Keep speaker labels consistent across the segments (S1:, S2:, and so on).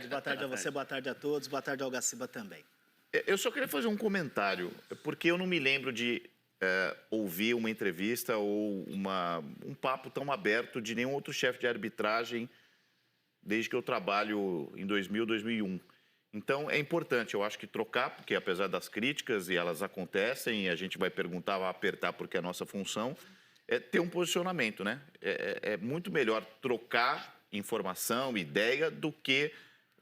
S1: Boa tarde a você, boa tarde a todos, boa tarde ao Gaciba também.
S2: Eu só queria fazer um comentário, porque eu não me lembro de ouvir uma entrevista ou um papo tão aberto de nenhum outro chefe de arbitragem desde que eu trabalho em 2000, 2001. Então, é importante, eu acho que trocar, porque apesar das críticas, e elas acontecem, e a gente vai perguntar, vai apertar, porque é a nossa função, é ter um posicionamento, né? É muito melhor trocar informação, ideia, do que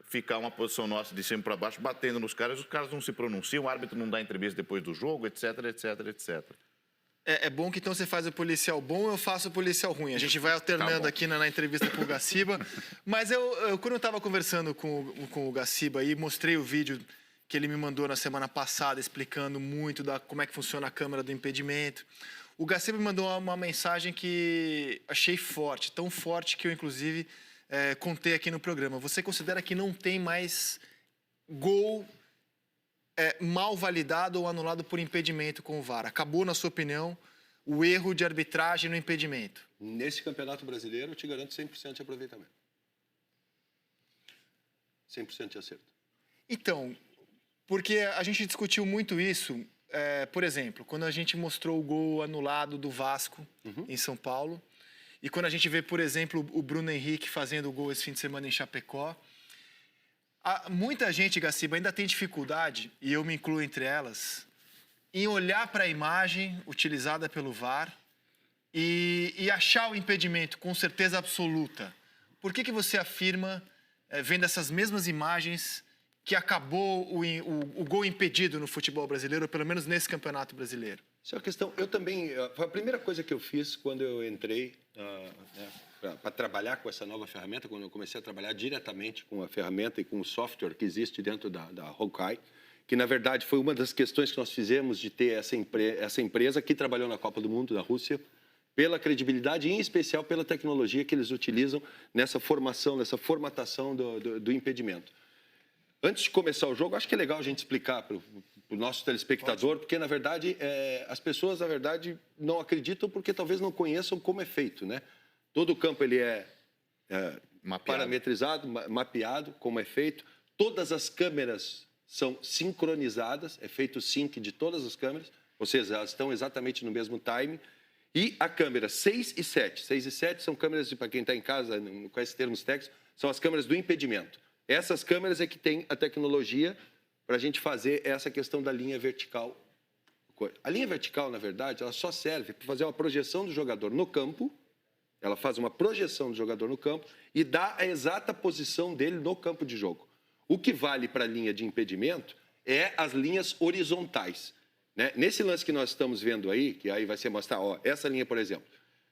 S2: ficar uma posição nossa de cima para baixo, batendo nos caras, os caras não se pronunciam, o árbitro não dá entrevista depois do jogo, etc, etc, etc.
S3: É bom que então você faz o policial bom, eu faço o policial ruim. A gente vai alternando aqui na entrevista com o Gaciba. Mas quando eu estava conversando com o Gaciba aí, mostrei o vídeo que ele me mandou na semana passada, explicando muito como é que funciona a câmera do impedimento. O Gaciba me mandou uma mensagem que achei forte, tão forte que eu, inclusive, contei aqui no programa. Você considera que não tem mais gol mal validado ou anulado por impedimento com o VAR? Acabou, na sua opinião, o erro de arbitragem no impedimento?
S4: Nesse Campeonato Brasileiro, eu te garanto 100% de aproveitamento. 100% de acerto.
S3: Então, porque a gente discutiu muito isso, por exemplo, quando a gente mostrou o gol anulado do Vasco em São Paulo, e quando a gente vê, por exemplo, o Bruno Henrique fazendo o gol esse fim de semana em Chapecó, muita gente, Gaciba, ainda tem dificuldade, e eu me incluo entre elas, em olhar para a imagem utilizada pelo VAR e achar o impedimento com certeza absoluta. Por que você afirma, vendo essas mesmas imagens, que acabou o gol impedido no futebol brasileiro, ou pelo menos nesse Campeonato Brasileiro?
S4: Essa é uma questão. Eu também. Foi a primeira coisa que eu fiz quando eu entrei para trabalhar com essa nova ferramenta, quando eu comecei a trabalhar diretamente com a ferramenta e com o software que existe dentro da Hawkeye, que na verdade foi uma das questões que nós fizemos de ter essa empresa que trabalhou na Copa do Mundo da Rússia, pela credibilidade e em especial pela tecnologia que eles utilizam nessa formação, nessa formatação do impedimento. Antes de começar o jogo, acho que é legal a gente explicar para o nosso telespectador, porque, na verdade, as pessoas, na verdade, não acreditam porque talvez não conheçam como é feito, né? Todo o campo ele é parametrizado, mapeado, como é feito. Todas as câmeras são sincronizadas, é feito o sync de todas as câmeras, ou seja, elas estão exatamente no mesmo time. E a câmera 6 e 7. 6 e 7 são câmeras, para quem está em casa, não conhece termos técnicos, são as câmeras do impedimento. Essas câmeras é que tem a tecnologia para a gente fazer essa questão da linha vertical. A linha vertical, na verdade, ela só serve para fazer uma projeção do jogador no campo. Ela faz uma projeção do jogador no campo e dá a exata posição dele no campo de jogo. O que vale para a linha de impedimento é as linhas horizontais, né? Nesse lance que nós estamos vendo aí, que aí vai ser mostrar, essa linha, por exemplo.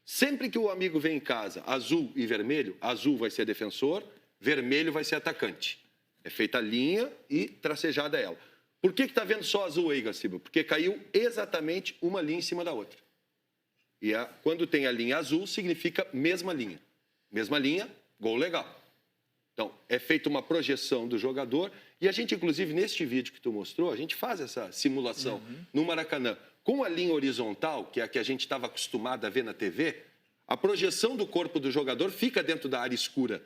S4: Sempre que o amigo vem em casa azul e vermelho, azul vai ser defensor, vermelho vai ser atacante. É feita a linha e tracejada ela. Por que está vendo só azul aí, Gaciba? Porque caiu exatamente uma linha em cima da outra. E quando tem a linha azul, significa mesma linha. Mesma linha, gol legal. Então, é feita uma projeção do jogador. E a gente, inclusive, neste vídeo que tu mostrou, a gente faz essa simulação no Maracanã. Com a linha horizontal, que é a que a gente estava acostumado a ver na TV, a projeção do corpo do jogador fica dentro da área escura.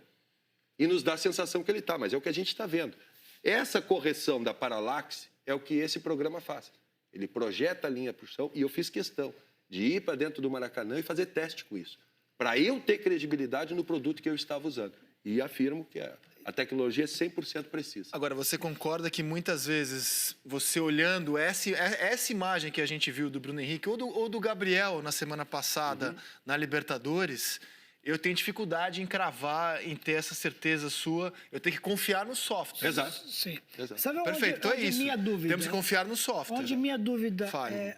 S4: E nos dá a sensação que ele está, mas é o que a gente está vendo. Essa correção da paralaxe é o que esse programa faz. Ele projeta a linha para o chão e eu fiz questão de ir para dentro do Maracanã e fazer teste com isso, para eu ter credibilidade no produto que eu estava usando. E afirmo que a tecnologia é 100% precisa.
S3: Agora, você concorda que muitas vezes, você olhando essa imagem que a gente viu do Bruno Henrique ou do Gabriel na semana passada na Libertadores, eu tenho dificuldade em cravar, em ter essa certeza sua. Eu tenho que confiar no software.
S4: Exato.
S5: Sim.
S4: Exato.
S5: Sabe
S3: Perfeito, então é isso.
S5: minha dúvida?
S3: Temos que confiar no software.
S5: Onde minha dúvida
S3: Fale.
S5: é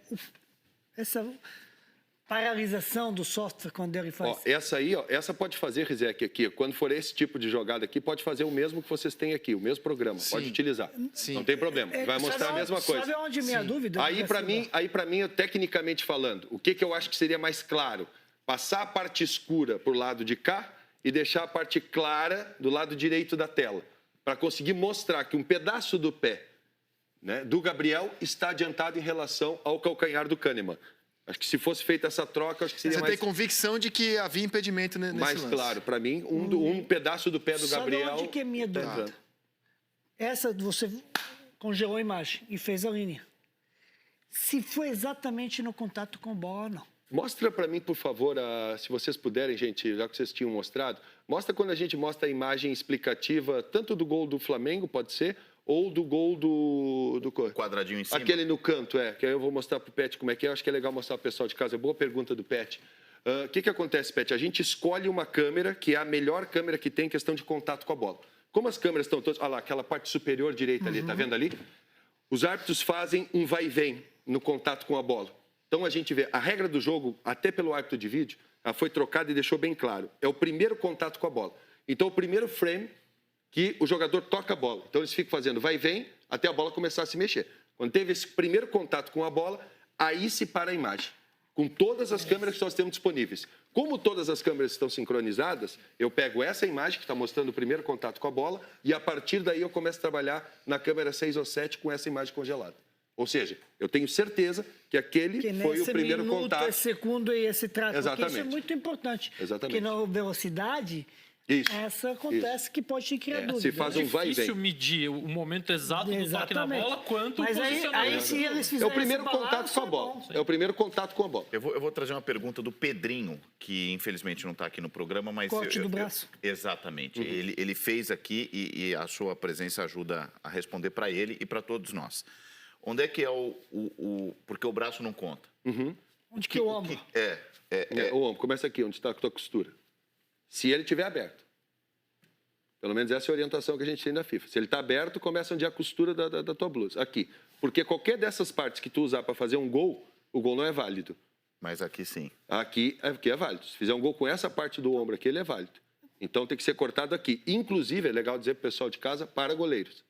S5: essa paralisação do software quando ele faz...
S4: Essa aí, essa pode fazer, Rizek, aqui. Quando for esse tipo de jogada aqui, pode fazer o mesmo que vocês têm aqui, o mesmo programa.
S3: Sim.
S4: Pode utilizar.
S3: Sim.
S4: Não tem problema. Vai mostrar a mesma coisa.
S5: Sabe onde minha dúvida?
S4: Aí, para mim, tecnicamente falando, o que eu acho que seria mais claro? Passar a parte escura para o lado de cá e deixar a parte clara do lado direito da tela, para conseguir mostrar que um pedaço do pé, né, do Gabriel está adiantado em relação ao calcanhar do Kahneman. Acho que se fosse feita essa troca, acho que seria mais...
S3: Você tem convicção de que havia impedimento nesse
S4: mais
S3: lance?
S4: Mais claro, para mim, um pedaço do pé do Gabriel...
S5: Sabe onde que é minha dúvida? essa você congelou a imagem e fez a linha. Se foi exatamente no contato com a bola ou não.
S4: Mostra para mim, por favor, se vocês puderem, gente, já que vocês tinham mostrado, mostra quando a gente mostra a imagem explicativa, tanto do gol do Flamengo, pode ser, ou do gol do
S2: Quadradinho em cima.
S4: aquele no canto, que aí eu vou mostrar para o Pet como é que é. Eu acho que é legal mostrar para o pessoal de casa. Boa pergunta do Pet. O que acontece, Pet? A gente escolhe uma câmera que é a melhor câmera que tem em questão de contato com a bola. Como as câmeras estão todas... Olha lá, aquela parte superior direita ali, tá vendo ali? Os árbitros fazem um vai e vem no contato com a bola. Então a gente vê, a regra do jogo, até pelo árbitro de vídeo, ela foi trocada e deixou bem claro. É o primeiro contato com a bola. Então o primeiro frame que o jogador toca a bola. Então eles ficam fazendo vai e vem até a bola começar a se mexer. Quando teve esse primeiro contato com a bola, aí se para a imagem. Com todas as câmeras que nós temos disponíveis. Como todas as câmeras estão sincronizadas, eu pego essa imagem que está mostrando o primeiro contato com a bola e a partir daí eu começo a trabalhar na câmera 6 ou 7 com essa imagem congelada. Ou seja, eu tenho certeza que aquele foi o primeiro contato.
S5: Esse segundo e esse trato.
S4: Exatamente.
S5: Isso é muito importante.
S4: Exatamente.
S5: Porque na velocidade, essa acontece que pode te criar dúvida.
S4: Se faz
S5: né?
S4: um vai e
S6: difícil
S4: vem.
S6: medir o momento exato do toque na bola quanto
S5: Mas
S6: o
S5: aí
S6: posicionamento.
S5: se eles
S4: É
S5: fizerem
S4: o primeiro
S5: esse
S4: contato
S5: balanço,
S4: com a bola.
S5: bom.
S4: É o primeiro contato com a bola.
S2: Eu vou trazer uma pergunta do Pedrinho, que infelizmente não está aqui no programa, mas...
S5: Corte do braço.
S2: Exatamente. Ele fez aqui e a sua presença ajuda a responder para ele e para todos nós. Onde é que é porque o braço não conta?
S5: Onde que eu amo?
S4: O ombro, começa aqui, onde está a tua costura. Se ele estiver aberto. Pelo menos essa é a orientação que a gente tem da FIFA. Se ele está aberto, começa onde é a costura da tua blusa. Aqui. Porque qualquer dessas partes que tu usar para fazer um gol, o gol não é válido.
S2: Mas aqui sim.
S4: Aqui é válido. Se fizer um gol com essa parte do ombro aqui, ele é válido. Então tem que ser cortado aqui. Inclusive, é legal dizer para o pessoal de casa, para goleiros.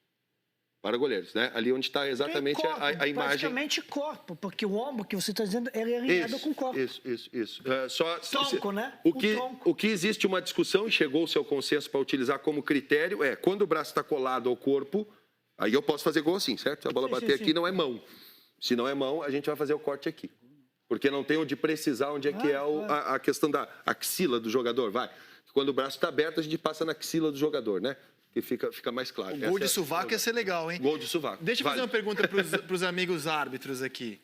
S4: Para goleiros, né? Ali onde está exatamente
S5: Corpo,
S4: a imagem.
S5: Praticamente corpo, porque o ombro que você está dizendo, ele é alinhado com o corpo.
S4: Isso.
S5: Tronco, né?
S4: O que existe uma discussão e chegou-se ao consenso para utilizar como critério é quando o braço está colado ao corpo, aí eu posso fazer gol assim, certo? Se a bola bater aqui, não é mão. Se não é mão, a gente vai fazer o corte aqui. Porque não tem onde precisar onde é que é a questão da axila do jogador, vai. Quando o braço está aberto, a gente passa na axila do jogador, né? Que fica mais claro.
S3: O gol de sovaco ia ser legal, hein?
S4: Gol de sovaco.
S3: Deixa eu fazer uma pergunta para os amigos árbitros aqui.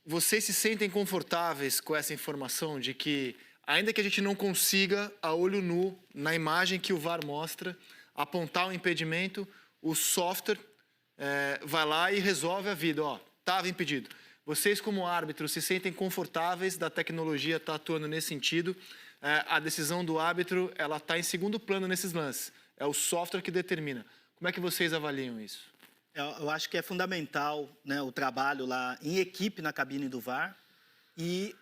S3: Vocês se sentem confortáveis com essa informação de que, ainda que a gente não consiga, a olho nu, na imagem que o VAR mostra, apontar o impedimento, o software vai lá e resolve a vida. Ó, estava impedido. Vocês, como árbitros, se sentem confortáveis da tecnologia estar atuando nesse sentido? A decisão do árbitro ela está em segundo plano nesses lances. É o software que determina. Como é que vocês avaliam isso?
S1: Eu acho que é fundamental, né, o trabalho lá em equipe na cabine do VAR e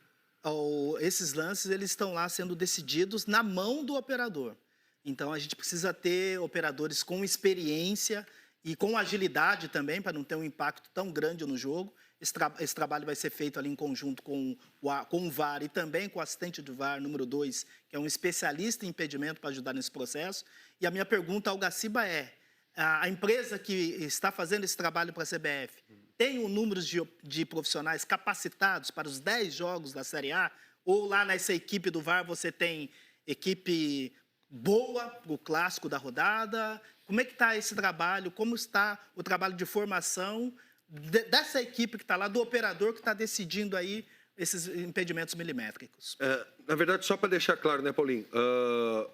S1: esses lances eles estão lá sendo decididos na mão do operador. Então a gente precisa ter operadores com experiência e com agilidade também para não ter um impacto tão grande no jogo. Esse trabalho vai ser feito ali em conjunto com o VAR e também com o assistente do VAR número 2, que é um especialista em impedimento para ajudar nesse processo. E a minha pergunta ao Gaciba é, a empresa que está fazendo esse trabalho para a CBF tem um número de profissionais capacitados para os 10 jogos da Série A? Ou lá nessa equipe do VAR você tem equipe boa para o clássico da rodada? Como é que está esse trabalho? Como está o trabalho de formação dessa equipe que está lá, do operador que está decidindo aí esses impedimentos milimétricos?
S4: Na verdade, só para deixar claro, né, Paulinho?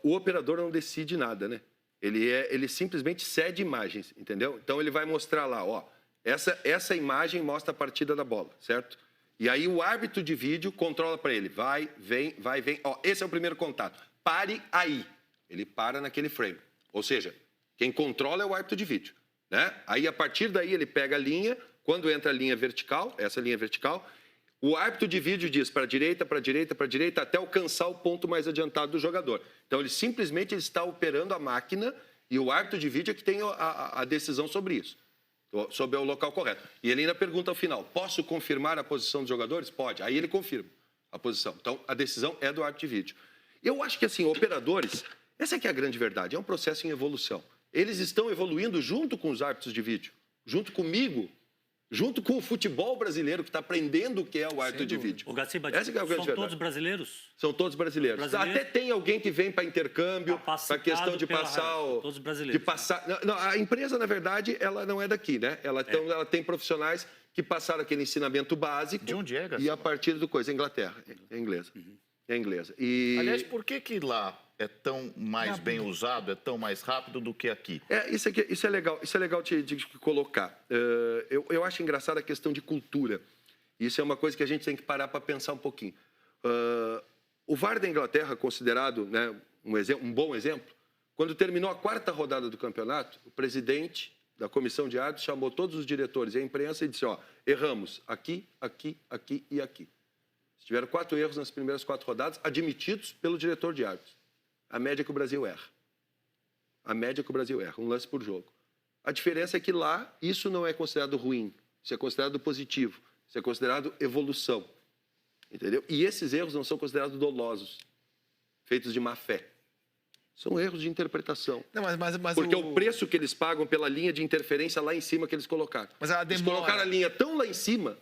S4: O operador não decide nada, né? Ele simplesmente cede imagens, entendeu? Então, ele vai mostrar lá, ó, essa imagem mostra a partida da bola, certo? E aí, o árbitro de vídeo controla para ele, vai, vem. Ó, esse é o primeiro contato. Pare aí. Ele para naquele frame. Ou seja, quem controla é o árbitro de vídeo. Né? Aí, a partir daí, ele pega a linha, quando entra a linha vertical, essa linha vertical, o árbitro de vídeo diz para a direita, até alcançar o ponto mais adiantado do jogador. Então, ele simplesmente está operando a máquina e o árbitro de vídeo é que tem a decisão sobre isso, sobre o local correto. E ele ainda pergunta ao final, posso confirmar a posição dos jogadores? Pode. Aí ele confirma a posição. Então, a decisão é do árbitro de vídeo. Eu acho que, assim, operadores, essa é que é a grande verdade, é um processo em evolução. Eles estão evoluindo junto com os árbitros de vídeo, junto comigo, junto com o futebol brasileiro, que está aprendendo o que é o árbitro de vídeo.
S7: O Gaciba,
S4: Essa que é a grande
S7: são
S4: verdade.
S7: todos brasileiros?
S4: São todos brasileiros.
S7: Brasileiro?
S4: Até tem alguém que vem para intercâmbio, para a
S7: Capacitado
S4: questão de
S7: pela
S4: passar
S7: rádio.
S4: o...
S7: Todos brasileiros.
S4: De passar... Não, a empresa, na verdade, ela não é daqui, né? Ela tem profissionais que passaram aquele ensinamento básico.
S2: De onde é,
S4: E a
S2: Gaciba?
S4: partir do coisa, é Inglaterra. É inglesa. É inglesa. E...
S2: Aliás, por que lá é tão mais bem usado, é tão mais rápido do que aqui?
S4: Isso é legal de colocar. Eu acho engraçada a questão de cultura. Isso é uma coisa que a gente tem que parar para pensar um pouquinho. O VAR da Inglaterra, considerado, né, um bom exemplo, quando terminou a 4ª rodada do campeonato, o presidente da comissão de árbitros chamou todos os diretores e a imprensa e disse, erramos aqui, aqui, aqui e aqui. Tiveram 4 erros nas primeiras 4 rodadas, admitidos pelo diretor de árbitros. A média que o Brasil erra. A média que o Brasil erra, um lance por jogo. A diferença é que lá, isso não é considerado ruim, isso é considerado positivo, isso é considerado evolução. Entendeu? E esses erros não são considerados dolosos, feitos de má fé. São erros de interpretação.
S3: Não, mas
S4: Porque o preço que eles pagam pela linha de interferência lá em cima que eles colocaram.
S3: Mas a
S4: Eles
S3: demora.
S4: colocaram a linha tão lá em cima,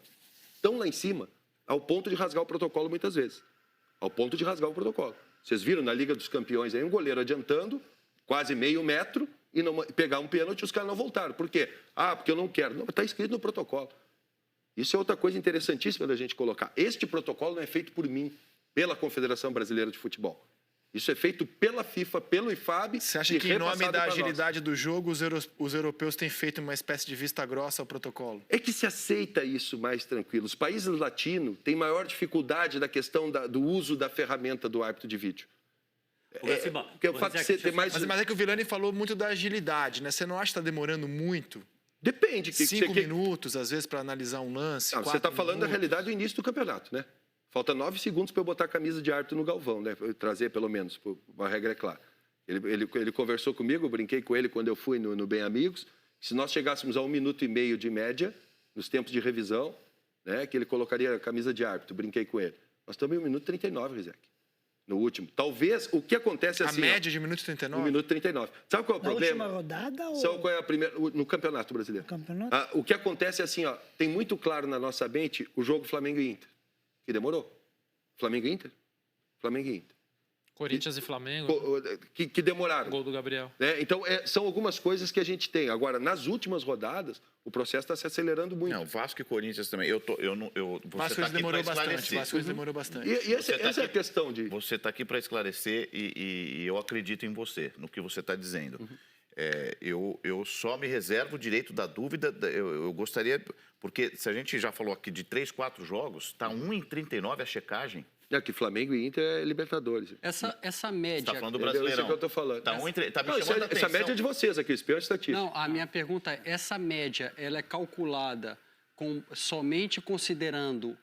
S4: ao ponto de rasgar o protocolo muitas vezes. Ao ponto de rasgar o protocolo. Vocês viram na Liga dos Campeões aí um goleiro adiantando, quase meio metro, e não, pegar um pênalti e os caras não voltaram. Por quê? Porque eu não quero. Não, está escrito no protocolo. Isso é outra coisa interessantíssima da gente colocar. Este protocolo não é feito por mim, pela Confederação Brasileira de Futebol. Isso é feito pela FIFA, pelo IFAB.
S3: Você acha
S4: e
S3: que, em nome
S4: repassado
S3: da
S4: para nós.
S3: agilidade do jogo, os europeus têm feito uma espécie de vista grossa ao protocolo?
S4: É que se aceita isso mais tranquilo. Os países latinos têm maior dificuldade na questão do uso da ferramenta do árbitro de vídeo.
S7: O Gaciba,
S4: Porque o fato de você ter mais...
S3: Mas é que o Villani falou muito da agilidade, né? Você não acha que está demorando muito?
S4: Depende.
S3: 5 minutos, às vezes, para analisar um lance?
S4: Não, você está falando da realidade do início do campeonato, né? Falta 9 segundos para eu botar a camisa de árbitro no galvão, né? Eu trazer, pelo menos, uma regra é clara. Ele conversou comigo, eu brinquei com ele quando eu fui no Bem Amigos. Se nós chegássemos a 1 minuto e meio de média, nos tempos de revisão, né, que ele colocaria a camisa de árbitro, brinquei com ele. Nós estamos em 1 minuto e 39, Rizek, no último. Talvez, o que acontece é assim...
S3: A média de 1 minuto e 39?
S4: 1 minuto e 39. Sabe qual é o
S5: Na
S4: problema?
S5: última rodada ou
S4: Sabe qual é a primeira... No Campeonato Brasileiro.
S5: no campeonato?
S4: O que acontece é assim, tem muito claro na nossa mente o jogo Flamengo e Inter, que demorou. Flamengo e Inter? Flamengo e Inter.
S6: Corinthians e Flamengo.
S4: Que demoraram.
S6: Gol do Gabriel.
S4: Né? Então, são algumas coisas que a gente tem. Agora, nas últimas rodadas, o processo está se acelerando muito.
S2: Não, Vasco e Corinthians também. Você
S3: Vasco
S2: está aqui
S3: demorou
S2: para
S3: bastante.
S2: esclarecer.
S3: Vasco demorou bastante.
S4: E essa é a
S2: aqui-
S4: questão de...
S2: Você está aqui para esclarecer e eu acredito em você, no que você está dizendo. Eu só me reservo o direito da dúvida. Eu gostaria... Porque se a gente já falou aqui de 3, 4 jogos, está 1,39 a checagem.
S4: que Flamengo e Inter é Libertadores.
S8: Essa média.
S2: Está falando do
S4: Entendeu?
S2: Brasileirão.
S4: Isso é que eu estou falando.
S2: Tá me
S4: Não,
S2: chamando a
S4: essa
S2: atenção.
S4: média é de vocês aqui, espião estatístico.
S8: Não, a minha pergunta é: essa média ela é calculada somente considerando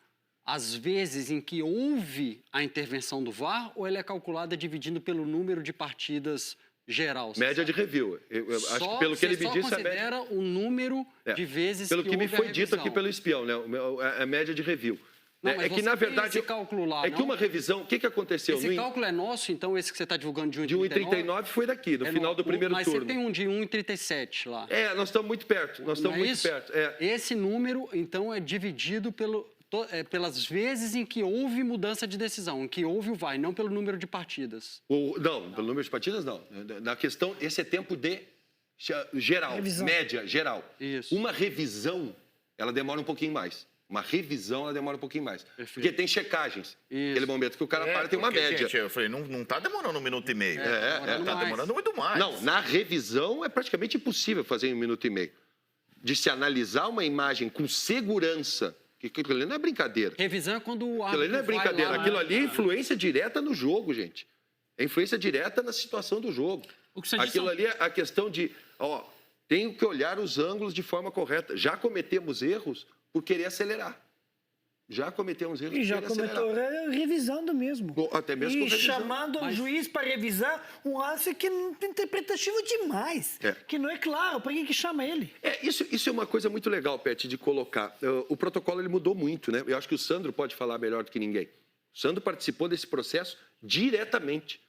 S8: as vezes em que houve a intervenção do VAR ou ela é calculada dividindo pelo número de partidas geral?
S4: Média de review. Eu acho que pelo que ele me
S8: só
S4: disse, a média...
S8: considera o número de vezes
S4: Pelo que me
S8: houve a
S4: foi dito
S8: revisão.
S4: aqui pelo espião, né? A média de review.
S8: Não,
S4: Né?
S8: mas
S4: É que,
S8: você
S4: na
S8: tem
S4: verdade,
S8: esse cálculo lá,
S4: é que
S8: não?
S4: uma revisão... O que aconteceu?
S8: Esse cálculo é nosso, então, esse que você está divulgando de 1,39?
S4: De 1,39 foi daqui, no final do primeiro
S8: mas
S4: turno.
S8: Mas você tem um de 1,37 lá.
S4: Nós estamos muito perto. Nós estamos
S8: Não é
S4: muito
S8: isso?
S4: perto.
S8: Esse número, então, é dividido pelas vezes em que houve mudança de decisão, em que houve o VAR, não pelo número de partidas.
S4: Não, pelo número de partidas, não. Na questão, esse é tempo de geral,
S5: Revisão.
S4: média, geral.
S8: Isso.
S4: Uma revisão, ela demora um pouquinho mais. Uma revisão, ela demora um pouquinho mais.
S8: Perfeito.
S4: Porque tem checagens.
S8: Isso.
S4: Aquele momento que o cara para, tem uma
S2: porque,
S4: média.
S2: Gente, eu falei, não está demorando 1 minuto e meio.
S8: demorando
S2: Está
S8: mais.
S2: demorando muito mais.
S4: Não, na revisão é praticamente impossível fazer em 1 minuto e meio. De se analisar uma imagem com segurança, que aquilo ali não é brincadeira.
S8: Revisão é quando o
S4: Aquilo ali não é
S8: árbitro vai
S4: brincadeira.
S8: lá
S4: Aquilo ali é influência direta no jogo, gente. É influência direta na situação do jogo.
S6: O que você disse
S4: Aquilo ali é a questão de, tenho que olhar os ângulos de forma correta. Já cometemos erros por querer acelerar. Já cometemos erros
S5: E
S4: por
S5: já
S4: querer
S5: começou
S4: acelerar.
S5: revisando mesmo.
S4: Até mesmo com
S5: E
S4: revisão.
S5: chamando o juiz para revisar um lance que não é interpretativo demais. Que não é claro. Para que chama ele?
S4: Isso é uma coisa muito legal, Pet, de colocar. O protocolo ele mudou muito, né? Eu acho que o Sandro pode falar melhor do que ninguém. O Sandro participou desse processo diretamente.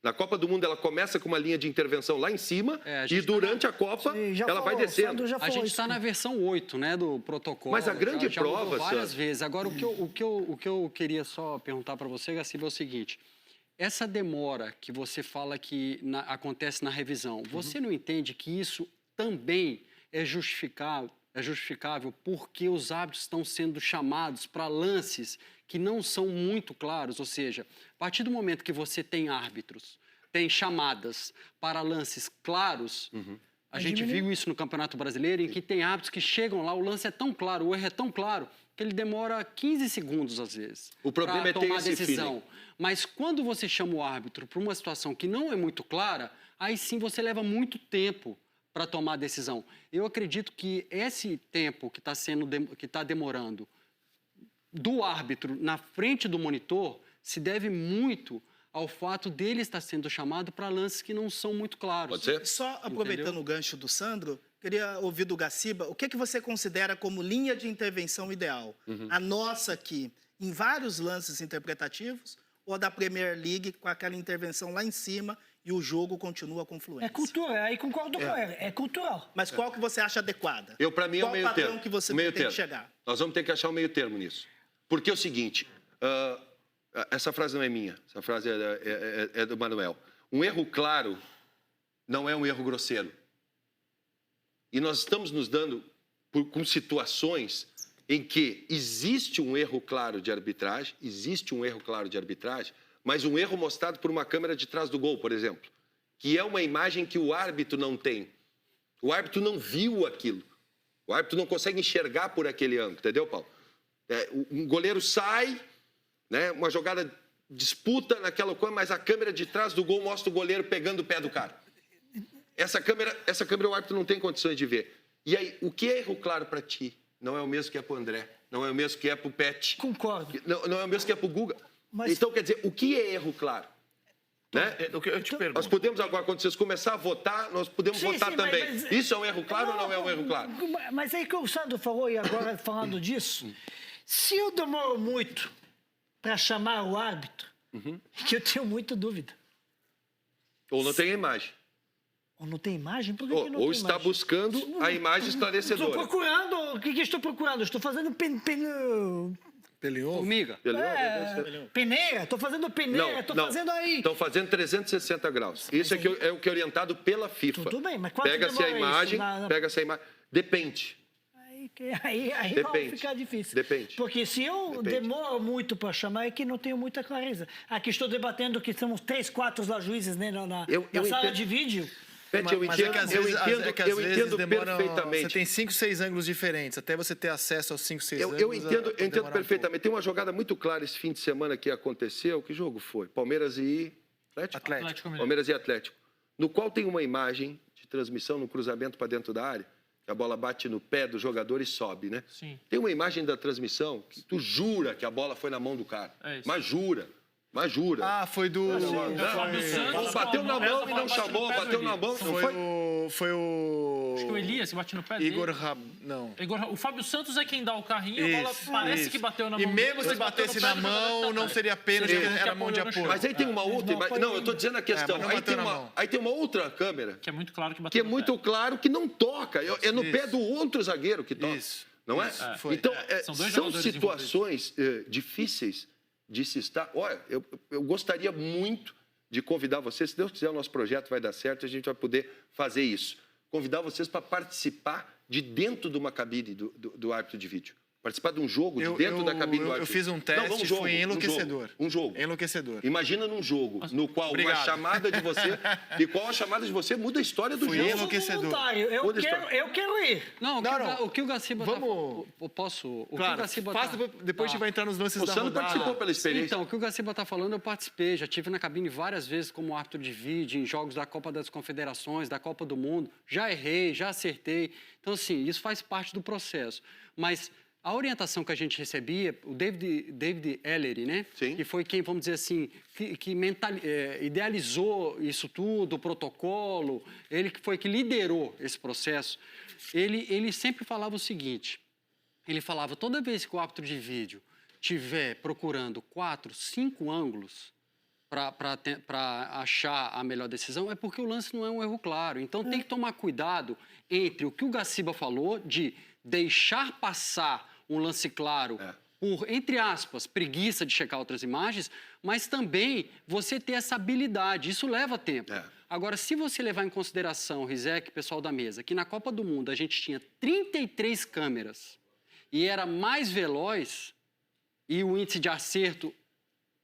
S4: Na Copa do Mundo, ela começa com uma linha de intervenção lá em cima
S8: a
S4: e
S8: gente
S4: durante a Copa,
S5: Sim, já
S4: ela vai
S5: falou, o
S4: descendo.
S5: Sandro já
S8: A
S5: falou
S8: gente
S5: isso.
S8: está na versão 8, né, do protocolo.
S4: Mas a grande
S8: já mudou
S4: prova,
S8: várias
S4: Sandro.
S8: vezes. Agora, o que eu queria só perguntar para você, Gaciba, é o seguinte. Essa demora que você fala que acontece na revisão, você não entende que isso também é justificável porque os árbitros estão sendo chamados para lances que não são muito claros? Ou seja, a partir do momento que você tem árbitros, tem chamadas para lances claros, a gente viu isso no Campeonato Brasileiro, em que tem árbitros que chegam lá, o lance é tão claro, o erro é tão claro, que ele demora 15 segundos, às vezes,
S4: O problema é ter
S8: tomar a
S4: esse
S8: decisão.
S4: feeling.
S8: Mas quando você chama o árbitro para uma situação que não é muito clara, aí sim você leva muito tempo para tomar a decisão. Eu acredito que esse tempo que está demorando do árbitro na frente do monitor se deve muito ao fato dele estar sendo chamado para lances que não são muito claros.
S4: Pode ser?
S1: Só aproveitando o gancho do Sandro, queria ouvir do Gaciba, o que você considera como linha de intervenção ideal? A nossa aqui, em vários lances interpretativos, ou a da Premier League com aquela intervenção lá em cima e o jogo continua com fluência?
S5: É cultura, aí concordo com ele, é cultural.
S1: Mas qual que você acha adequada?
S4: Para mim, é o
S1: Qual
S4: meio
S1: padrão
S4: termo.
S1: que você
S4: Meio
S1: tem
S4: termo.
S1: que chegar?
S4: Nós vamos ter que achar um meio termo nisso. Porque é o seguinte, essa frase não é minha, essa frase é do Manuel. Um erro claro não é um erro grosseiro. E nós estamos nos dando com situações em que existe um erro claro de arbitragem, mas um erro mostrado por uma câmera de trás do gol, por exemplo, que é uma imagem que o árbitro não tem. O árbitro não viu aquilo. O árbitro não consegue enxergar por aquele ângulo, entendeu, Paulo? Um goleiro sai, né, uma jogada disputa naquela coisa, mas a câmera de trás do gol mostra o goleiro pegando o pé do cara. Essa câmera o árbitro não tem condições de ver. E aí, o que é erro claro para ti? Não é o mesmo que é para o André, não é o mesmo que é para o Pet.
S5: Concordo.
S4: Não é o mesmo que é para o Guga.
S5: Mas-
S4: Então, quer dizer, o que é erro claro? Né?
S2: O que eu te pergunto.
S4: Nós podemos agora, quando vocês começarem a votar, nós podemos
S5: Sim,
S4: votar
S5: sim,
S4: também.
S5: mas-
S4: Isso é um erro claro ou não é um erro claro?
S5: Mas aí que o Sandro falou, e agora falando disso, se eu demoro muito para chamar o árbitro, que eu tenho muita dúvida.
S4: Ou não tem a imagem.
S5: Ou não tem imagem? Por que
S4: Ou,
S5: que não
S4: ou
S5: tem
S4: está
S5: imagem?
S4: buscando a imagem
S5: Estou
S4: esclarecedora.
S5: procurando, o que estou procurando? Estou fazendo
S8: Formiga.
S5: peneira, estou fazendo peneira, estou fazendo aí.
S4: Estão fazendo 360 graus. Isso é o que é orientado pela FIFA.
S5: Tudo bem, mas quanto
S4: Pega-se a
S5: demora isso
S4: imagem,
S5: na-
S4: pega-se a imagem. Depende.
S5: Aí vai
S4: Depende.
S5: ficar difícil.
S4: Depende.
S5: Porque se eu
S4: Depende.
S5: demoro muito para chamar, é que não tenho muita clareza. Aqui estou debatendo que somos 3, 4 lá juízes, né, na
S4: Eu
S5: sala
S4: entendo.
S5: de vídeo.
S4: Pet, eu
S3: Mas é
S4: entendo,
S3: que às
S4: eu
S3: vezes,
S4: entendo,
S3: é que às
S4: eu
S3: vezes
S4: entendo
S3: demora,
S4: perfeitamente.
S3: Você tem 5, 6 ângulos diferentes. Até você ter acesso aos 5, 6 ângulos.
S4: Eu entendo
S3: pode demorar um
S4: perfeitamente. Tem uma jogada muito clara esse fim de semana que aconteceu. Que jogo foi? Palmeiras e Atlético?
S6: Atlético Mineiro.
S4: Palmeiras e Atlético. No qual tem uma imagem de transmissão no cruzamento para dentro da área, que a bola bate no pé do jogador e sobe, né?
S6: Sim.
S4: Tem uma imagem da transmissão que tu jura que a bola foi na mão do cara.
S6: É isso.
S4: Mas jura.
S3: pouco. Ah, foi do...
S6: Fábio Santos,
S4: Bateu na mão e não
S6: bate no
S4: chamou,
S6: pé do
S4: bateu na
S6: Elias.
S4: mão. Não foi?
S3: Foi o...
S6: Acho que o Elias que bate no pé
S3: Igor
S6: dele.
S3: Não.
S6: O Fábio Santos é quem dá o carrinho, a bola parece que bateu na mão
S3: E mesmo
S6: dele,
S3: se
S6: mas bateu
S3: batesse
S6: no
S3: na
S6: pé do jogador
S3: mão,
S6: que
S3: não
S6: tá
S3: seria pênalti,
S6: Seria
S3: porque
S6: porque
S3: era mão de
S6: apoiou no
S3: apoio.
S6: chão.
S4: Mas aí tem uma outra imagem. Não, eu estou dizendo a questão.
S3: mas não
S4: Aí
S3: bateu
S4: tem,
S3: na mão.
S4: aí tem uma outra câmera
S6: Que é muito claro que
S4: que
S6: bateu
S4: é
S6: no
S4: muito
S6: pé.
S4: claro que não toca. É no pé do outro zagueiro que toca.
S3: Isso,
S4: Não é?
S3: isso, foi.
S4: Então,
S6: São dois
S4: são
S6: jogadores
S4: situações difíceis de se estar. Olha, eu gostaria muito de convidar vocês, se Deus quiser, o nosso projeto vai dar certo, a gente vai poder fazer isso. Convidar vocês para participar de dentro de uma cabine do árbitro de vídeo. Participar de um jogo de dentro da cabine do árbitro.
S3: Eu fiz um
S4: Não,
S3: teste,
S4: vamos jogo,
S3: foi enlouquecedor.
S4: Um jogo.
S3: Enlouquecedor.
S4: Imagina num jogo no qual uma
S3: Obrigado.
S4: chamada de você, e qual a chamada de você muda a história do
S3: Foi
S4: jogo.
S3: enlouquecedor.
S5: Voluntário,
S4: Muda a história.
S5: eu quero ir.
S8: Não,
S3: Não.
S8: o que o Gaciba
S3: Vamos-
S8: tá... Posso? O que o
S3: Claro,
S8: Gaciba
S3: faça,
S8: tá...
S3: depois a gente vai entrar nos lances
S4: O
S3: da
S4: Sandro
S3: rodada.
S4: participou pela experiência.
S8: Então, o que o Gaciba está falando, eu participei. Já tive na cabine várias vezes como árbitro de vídeo, em jogos da Copa das Confederações, da Copa do Mundo. Já errei, já acertei. Então, assim, isso faz parte do processo. Mas a orientação que a gente recebia, o David Ellery, né?
S4: Sim.
S8: Que foi quem, vamos dizer assim, que idealizou isso tudo, o protocolo, ele que foi que liderou esse processo. Ele sempre falava o seguinte, ele falava, toda vez que o árbitro de vídeo estiver procurando 4, 5 ângulos para achar a melhor decisão, é porque o lance não é um erro claro. Então tem que tomar cuidado entre o que o Gaciba falou de deixar passar um lance claro por, entre aspas, preguiça de checar outras imagens, mas também você ter essa habilidade. Isso leva tempo. Agora, se você levar em consideração, Rizek, pessoal da mesa, que na Copa do Mundo a gente tinha 33 câmeras e era mais veloz e o índice de acerto,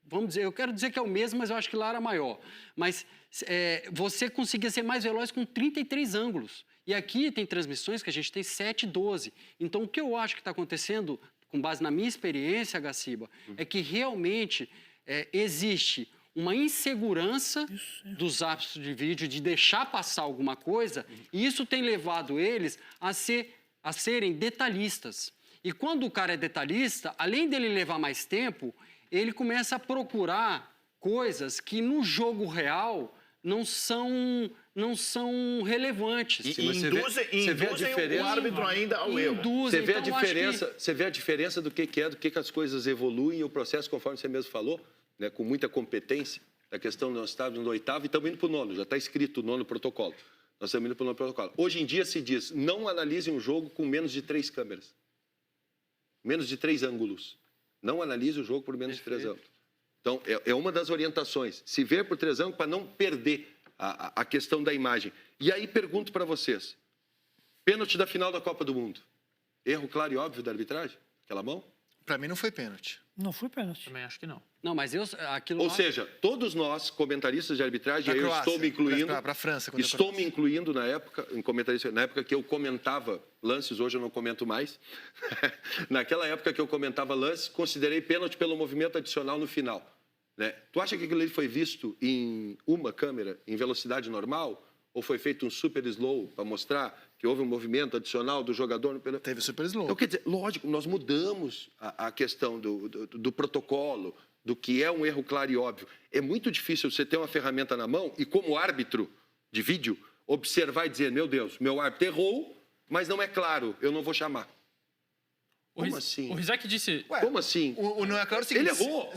S8: vamos dizer, eu quero dizer que é o mesmo, mas eu acho que lá era maior. Mas você conseguia ser mais veloz com 33 ângulos. E aqui tem transmissões que a gente tem 7, 12. Então, o que eu acho que está acontecendo, com base na minha experiência, Gaciba, é que realmente existe uma insegurança dos árbitros de vídeo de deixar passar alguma coisa, e isso tem levado eles a serem detalhistas. E quando o cara é detalhista, além dele levar mais tempo, ele começa a procurar coisas que no jogo real não são relevantes.
S2: E induzem o árbitro ainda ao erro.
S4: Você vê, você vê a diferença do que as coisas evoluem e o processo, conforme você mesmo falou, né, com muita competência. A questão, nós estávamos no 8º e estamos indo para o 9º, já está escrito o 9º protocolo. Nós estamos indo para o 9º protocolo. Hoje em dia se diz, não analise um jogo com menos de 3 câmeras. Menos de 3 ângulos. Não analise o jogo por menos de 3 ângulos. Então, é uma das orientações. Se ver por 3 ângulos para não perder a questão da imagem. E aí pergunto para vocês, pênalti da final da Copa do Mundo. Erro claro e óbvio da arbitragem? Aquela mão?
S3: Para mim não foi pênalti.
S5: Não foi pênalti.
S6: Também acho que não.
S8: Não, mas aquilo
S4: Ou
S8: lá...
S4: seja, todos nós, comentaristas de arbitragem,
S3: Da
S4: eu
S3: Croácia,
S4: estou me incluindo,
S3: para a França. contra a
S4: estou
S3: Croácia.
S4: me incluindo na época, em comentarista, na época que eu comentava lances, hoje eu não comento mais. Naquela época que eu comentava lances, considerei pênalti pelo movimento adicional no final. Né? Tu acha que aquilo ali foi visto em uma câmera, em velocidade normal? Ou foi feito um super slow para mostrar que houve um movimento adicional do jogador?
S3: Teve super slow.
S4: Então, quer dizer, lógico, nós mudamos a questão do protocolo, do que é um erro claro e óbvio. É muito difícil você ter uma ferramenta na mão e, como árbitro de vídeo, observar e dizer, meu Deus, meu árbitro errou, mas não é claro, eu não vou chamar. Como assim?
S6: O Rizek disse...
S4: Como assim?
S3: O não é claro é o seguinte,
S4: Ele errou.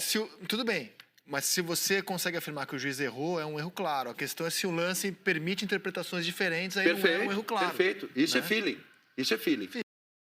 S3: Tudo bem, mas se você consegue afirmar que o juiz errou, é um erro claro. A questão é se o lance permite interpretações diferentes, aí não é um erro claro.
S4: Perfeito. Isso é feeling. Isso é feeling.